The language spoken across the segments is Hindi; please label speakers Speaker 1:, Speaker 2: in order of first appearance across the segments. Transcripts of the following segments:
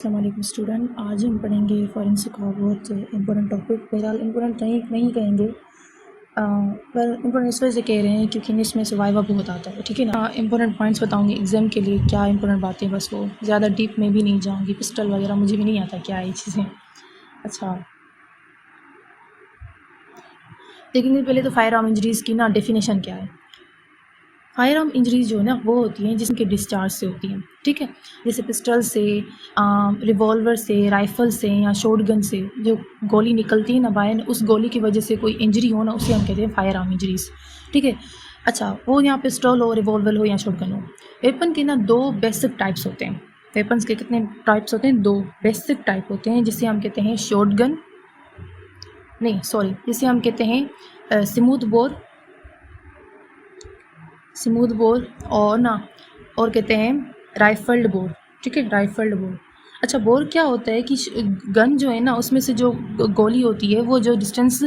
Speaker 1: अस्सलामुअलैकुम स्टूडेंट, आज हम पढ़ेंगे फॉरेंसिक का बहुत इंपॉर्टेंट टॉपिक। बहरहाल इंपॉर्टेंट नहीं कहेंगे, पर इंपॉर्टेंट इस वजह से कह रहे हैं क्योंकि इसमें से वाइवा बहुत आता है। ठीक है ना। इंपॉर्टेंट पॉइंट्स बताऊंगी एग्जाम के लिए, क्या इंपॉर्टेंट बातें, बस वो ज़्यादा डीप में भी नहीं जाऊंगी। पिस्टल वगैरह मुझे भी नहीं आता क्या है ये चीज़ें। अच्छा, देखेंगे पहले तो फायर आर्म इंजरीज़ की ना डेफिनेशन क्या है। फायर आर्म इंजरीज जो है ना वो होती हैं जिसके डिस्चार्ज से होती हैं। ठीक है, जैसे पिस्टल से, रिवॉल्वर से, राइफ़ल से या शॉटगन से जो गोली निकलती है ना बाहर, उस गोली की वजह से कोई इंजरी हो ना, उसे हम कहते हैं फायर आर्म इंजरीज। ठीक है। अच्छा, वो यहाँ पिस्टल हो, रिवॉल्वर हो या शॉटगन हो। वेपन के ना दो बेसिक टाइप्स होते हैं। वेपन्स के कितने टाइप्स होते हैं? दो बेसिक टाइप होते हैं, जिसे हम कहते हैं शॉटगन, नहीं सॉरी, जिसे हम कहते हैं स्मूथ बोर और कहते हैं राइफल्ड बोर। ठीक है, राइफल्ड बोर। अच्छा, बोर क्या होता है कि गन जो है ना उसमें से जो गोली होती है वो जो डिस्टेंस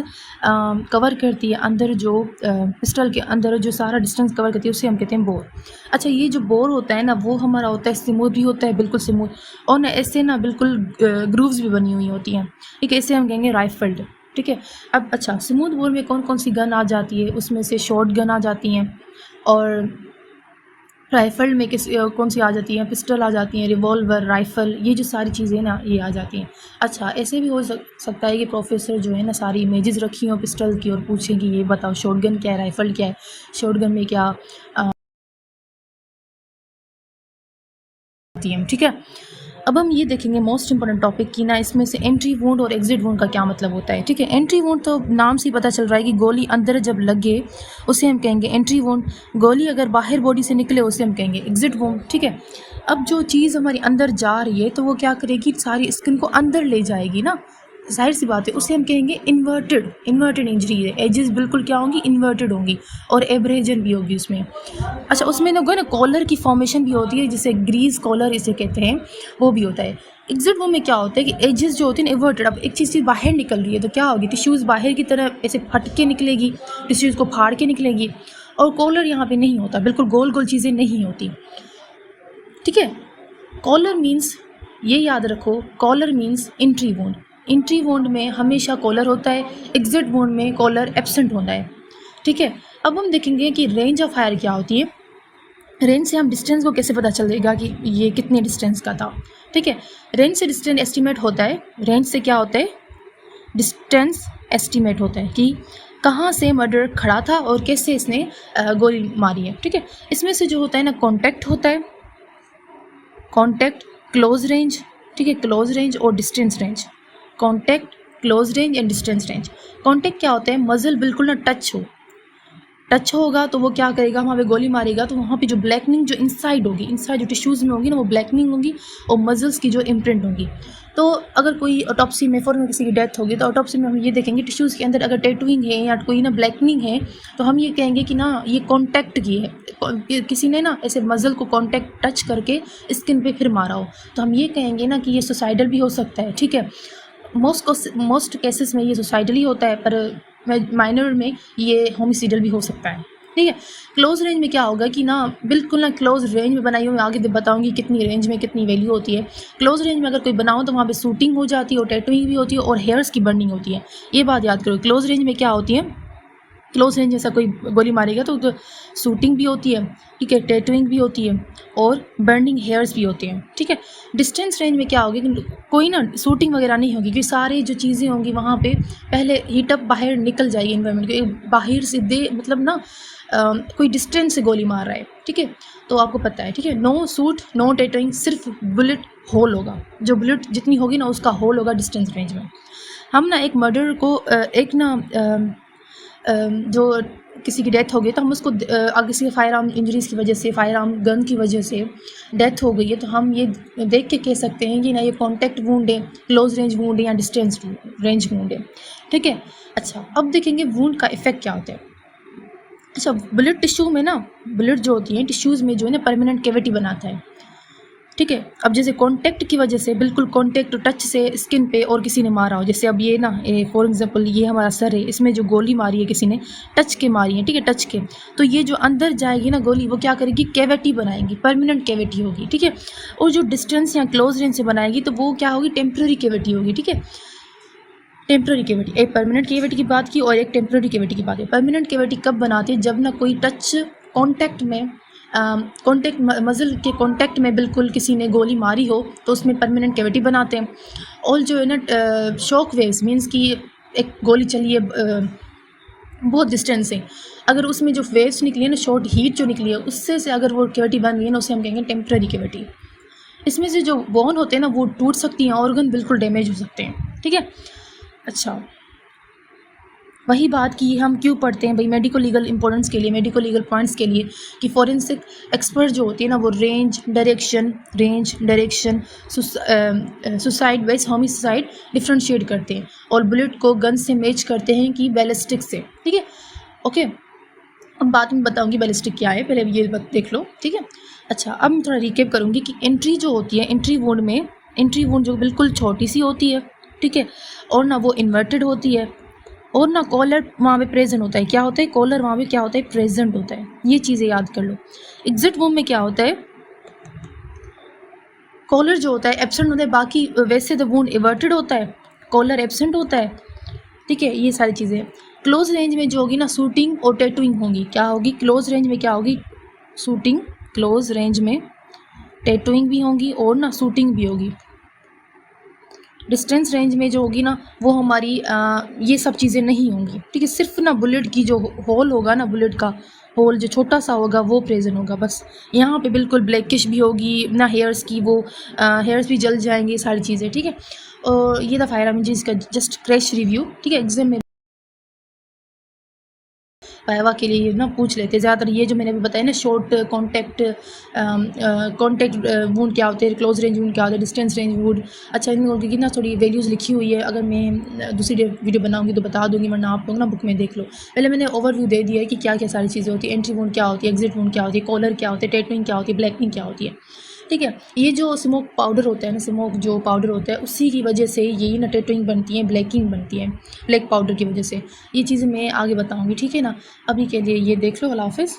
Speaker 1: कवर करती है, अंदर जो पिस्टल के अंदर जो सारा डिस्टेंस कवर करती है उसे हम कहते हैं बोर। अच्छा, ये जो बोर होता है ना वो हमारा होता है स्मूथ भी होता है, बिल्कुल स्मूथ, और ना ऐसे ना बिल्कुल ग्रूव्स भी बनी हुई होती हैं। ठीक है, इसे हम कहेंगे राइफल्ड। ठीक है। अब अच्छा, स्मूथ बोर में कौन कौन सी गन आ जाती है? उसमें से शॉर्ट गन आ जाती हैं, और राइफ़ल में कौन सी आ जाती हैं? पिस्टल आ जाती हैं, रिवॉल्वर, राइफ़ल, ये जो सारी चीज़ें ना ये आ जाती हैं। अच्छा, ऐसे भी हो सकता है कि प्रोफेसर जो है ना सारी इमेजेस रखी हों पिस्टल की और पूछें कि ये बताओ शॉटगन क्या है, राइफ़ल क्या है, शॉटगन में क्या आती है। ठीक है। अब हम ये देखेंगे मोस्ट इंपॉर्टेंट टॉपिक की ना, इसमें से एंट्री वुंड और एग्जिट वुंड का क्या मतलब होता है। ठीक है, एंट्री वुंड तो नाम से ही पता चल रहा है कि गोली अंदर जब लगे उसे हम कहेंगे एंट्री वुंड। गोली अगर बाहर बॉडी से निकले उसे हम कहेंगे एग्जिट वुंड। ठीक है। अब जो चीज़ हमारी अंदर जा रही है तो वो क्या करेगी, सारी स्किन को अंदर ले जाएगी ना, जाहिर सी बात है, उसे हम कहेंगे इन्वर्टेड इंजरी है। एजेस बिल्कुल क्या होंगी, इन्वर्टेड होंगी, और एब्रेजन भी होगी उसमें। अच्छा, उसमें ना कॉलर की फॉर्मेशन भी होती है, जिसे ग्रीज कॉलर इसे कहते हैं, वो भी होता है। एग्जिट वो में क्या होता है कि एजेस जो होती हैं इन्वर्टेड। अब एक चीज़ बाहर निकल रही है तो क्या होगी, टिश्यूज़ बाहर की तरफ ऐसे फट के निकलेगी, टिश्यूज़ को फाड़ के निकलेगी, और कॉलर यहाँ पे नहीं होता, बिल्कुल गोल गोल चीज़ें नहीं होती। ठीक है। कॉलर मीन्स, ये याद रखो, collar means entry wound. Entry wound में हमेशा कॉलर होता है, एग्जिट वुंड में कॉलर एब्सेंट होता है। ठीक है। अब हम देखेंगे कि रेंज ऑफ फायर क्या होती है। रेंज से हम डिस्टेंस को कैसे पता चलेगा कि ये कितने डिस्टेंस का था। ठीक है, रेंज से डिस्टेंस एस्टीमेट होता है। रेंज से क्या होता है, डिस्टेंस एस्टीमेट होता है कि कहाँ से मर्डर खड़ा था और कैसे इसने गोली मारी है। ठीक है, इसमें से जो होता है ना कॉन्टैक्ट होता है, कॉन्टैक्ट, क्लोज रेंज। ठीक है, क्लोज रेंज और distance range. Contact, close range and distance range. Contact क्या होता है, मजल बिल्कुल ना टच होगा तो वो क्या करेगा, वहाँ पे गोली मारेगा तो वहाँ पे जो ब्लैकनिंग जो इनसाइड होगी, इनसाइड जो टिश्यूज़ में होगी ना वो ब्लैकनिंग होगी, और मसल्स की जो इम्प्रिंट होगी। तो अगर कोई ऑटोप्सी में फॉरन किसी की डेथ होगी तो ऑटोप्सी में हम ये देखेंगे टिश्यूज़ के अंदर अगर टैटूइंग है या कोई ना ब्लैकनिंग है तो हम ये कहेंगे कि ना ये कॉन्टैक्ट की है, किसी ने ना ऐसे मसल को कॉन्टैक्ट टच करके स्किन पे फिर मारा हो, तो हम ये कहेंगे ना कि ये सुसाइडल भी हो सकता है। ठीक है, मोस्ट केसेस में ये सुसाइडल ही होता है, पर माइनर में ये होमिसाइडल भी हो सकता है। ठीक है। क्लोज रेंज में क्या होगा कि ना बिल्कुल ना क्लोज रेंज में बनाई हुई, मैं आगे बताऊंगी कितनी रेंज में कितनी वैल्यू होती है। क्लोज रेंज में अगर कोई बनाओ तो वहाँ पे शूटिंग हो जाती है, और टैटूइंग भी होती है, और हेयर्स की बर्निंग होती है। ये बात याद करो, क्लोज रेंज में क्या होती है, क्लोज रेंज जैसा कोई गोली मारेगा तो शूटिंग भी होती है, ठीक है, टैटूइंग भी होती है, और बर्निंग हेयर्स भी होते हैं। ठीक है। डिस्टेंस रेंज में क्या होगी, कोई ना शूटिंग वगैरह नहीं होगी, क्योंकि सारी जो चीज़ें होंगी वहाँ पे पहले हीटअप बाहर निकल जाएगी इन्वायरमेंट के बाहर से, दे मतलब ना कोई डिस्टेंस से गोली मार रहा है। ठीक है, तो आपको पता है। ठीक है, नो शूट, नो टैटूइंग, सिर्फ बुलेट होल होगा, जो बुलेट जितनी होगी ना उसका होल होगा डिस्टेंस रेंज में। हम ना एक मर्डर को एक ना जो किसी की डेथ हो गई तो हम उसको किसी फायर आर्म इंजरीज़ की वजह से, फायर आर्म गन की वजह से डेथ हो गई है, तो हम ये देख के कह सकते हैं कि ना ये कॉन्टैक्ट वूंड है, क्लोज रेंज वूंड है, या डिस्टेंस रेंज वूंड है। ठीक है। अच्छा, अब देखेंगे वूंड का इफेक्ट क्या होता है। अच्छा, बुलेट टिश्यू में ना, बुलेट जो होती है टिश्यूज़ में जो है ना परमानेंट कैविटी बनाता है। ठीक है। अब जैसे कांटेक्ट की वजह से, बिल्कुल कांटेक्ट टच से स्किन पे और किसी ने मारा हो, जैसे अब ये ना फॉर एग्जांपल ये हमारा सर है, इसमें जो गोली मारी है किसी ने टच के मारी है, ठीक है, टच के, तो ये जो अंदर जाएगी ना गोली, वो क्या करेगी, कैविटी बनाएगी, परमानेंट कैविटी होगी, ठीक है। और जो डिस्टेंस या क्लोज रेंज से बनाएगी तो वो क्या होगी, टेम्प्रेरी कैविटी होगी, ठीक है। टेम्प्रेरी कैविटी, एक परमानेंट कैविटी की बात की और एक टेम्प्रेरी कैविटी की बात है। परमानेंट कैविटी कब बनाते हैं, जब ना कोई टच कांटेक्ट में कांटेक्ट मसल के कांटेक्ट में बिल्कुल किसी ने गोली मारी हो तो उसमें परमानेंट कैविटी बनाते हैं। और जो है ना शॉक वेव्स मीन्स कि एक गोली चली है बहुत डिस्टेंस से, अगर उसमें जो वेव्स निकली है ना, शॉर्ट हीट जो निकली है, उससे से अगर वो कैविटी बन गई है ना, उसे हम कहेंगे टेम्प्रेरी कैविटी। इसमें से जो बोन होते हैं ना वो टूट सकती हैं, ऑर्गन बिल्कुल डैमेज हो सकते हैं, ठीक है। अच्छा, वही बात की हम क्यों पढ़ते हैं भाई, मेडिको लीगल इंपॉर्टेंस के लिए, मेडिको लीगल पॉइंट्स के लिए, कि फॉरेंसिक एक्सपर्ट जो होती है ना वो रेंज डायरेक्शन सुसाइड वेस होमिसाइड डिफ्रेंशिएट करते हैं और बुलेट को गन से मैच करते हैं कि बैलिस्टिक से, ठीक है। ओके, अब बाद में बताऊंगी बैलिस्टिक क्या है, पहले ये बात देख लो, ठीक है। अच्छा, अब मैं थोड़ा रिकेप करूंगी कि एंट्री जो होती है, एंट्री वुंड जो बिल्कुल छोटी सी होती है, ठीक है, और ना वो इन्वर्टेड होती है, और ना कॉलर वहाँ पे प्रेजेंट होता है। क्या होता है, कॉलर वहाँ पे क्या होता है, प्रेजेंट होता है। ये चीज़ें याद कर लो। एग्जिट वूम में क्या होता है, कॉलर जो होता है एब्सेंट होता है, बाकी वैसे तो वूंड इवर्टेड होता है, कॉलर एब्सेंट होता है, ठीक है। ये सारी चीज़ें क्लोज रेंज में जो होगी ना, शूटिंग और टैटूइंग होगी। क्या होगी, क्लोज रेंज में क्या होगी, शूटिंग, क्लोज रेंज में टैटूइंग भी होगी और ना शूटिंग भी होगी। डिस्टेंस रेंज में जो होगी ना वो हमारी ये सब चीज़ें नहीं होंगी, ठीक है। सिर्फ ना बुलेट की जो होल होगा ना, बुलेट का होल जो छोटा सा होगा वो प्रेजेंट होगा बस। यहाँ पे बिल्कुल ब्लैकिश भी होगी ना, हेयर्स की वो हेयर्स भी जल जाएंगे, सारी चीज़ें, ठीक है। और ये था फायर एमर्जेंसी का जस्ट क्रैश रिव्यू, ठीक है। एग्जाम में वाइवा के लिए ना पूछ लेते हैं ज़्यादातर। ये जो मैंने अभी बताया ना, शॉर्ट कॉन्टैक्ट वुंड क्या होते हैं, क्लोज रेंज वुंड क्या होता है, डिस्टेंस रेंज वुंड। अच्छा, इन लोगों की ना थोड़ी वैल्यूज़ लिखी हुई है, अगर मैं दूसरी वीडियो बनाऊंगी तो बता दूंगी, वरना आप लोग ना बुक में देख लो। पहले मैंने ओवरव्यू दे दिया है कि क्या क्या सारी चीज़ें होती है, एंट्री वुंड क्या होती है, एग्जिट वुंड क्या होती है, कॉलर क्या होती है, टैटूइंग क्या होती है, ब्लैकनिंग क्या होती है, ठीक है। ये जो स्मोक पाउडर होता है ना, स्मोक जो पाउडर होता है उसी की वजह से यही ना टैटूइंग बनती है, ब्लैकिंग बनती है, ब्लैक पाउडर की वजह से। ये चीज़ें मैं आगे बताऊंगी, ठीक है ना। अभी के लिए ये देख लो, अल्लाह हाफिज़।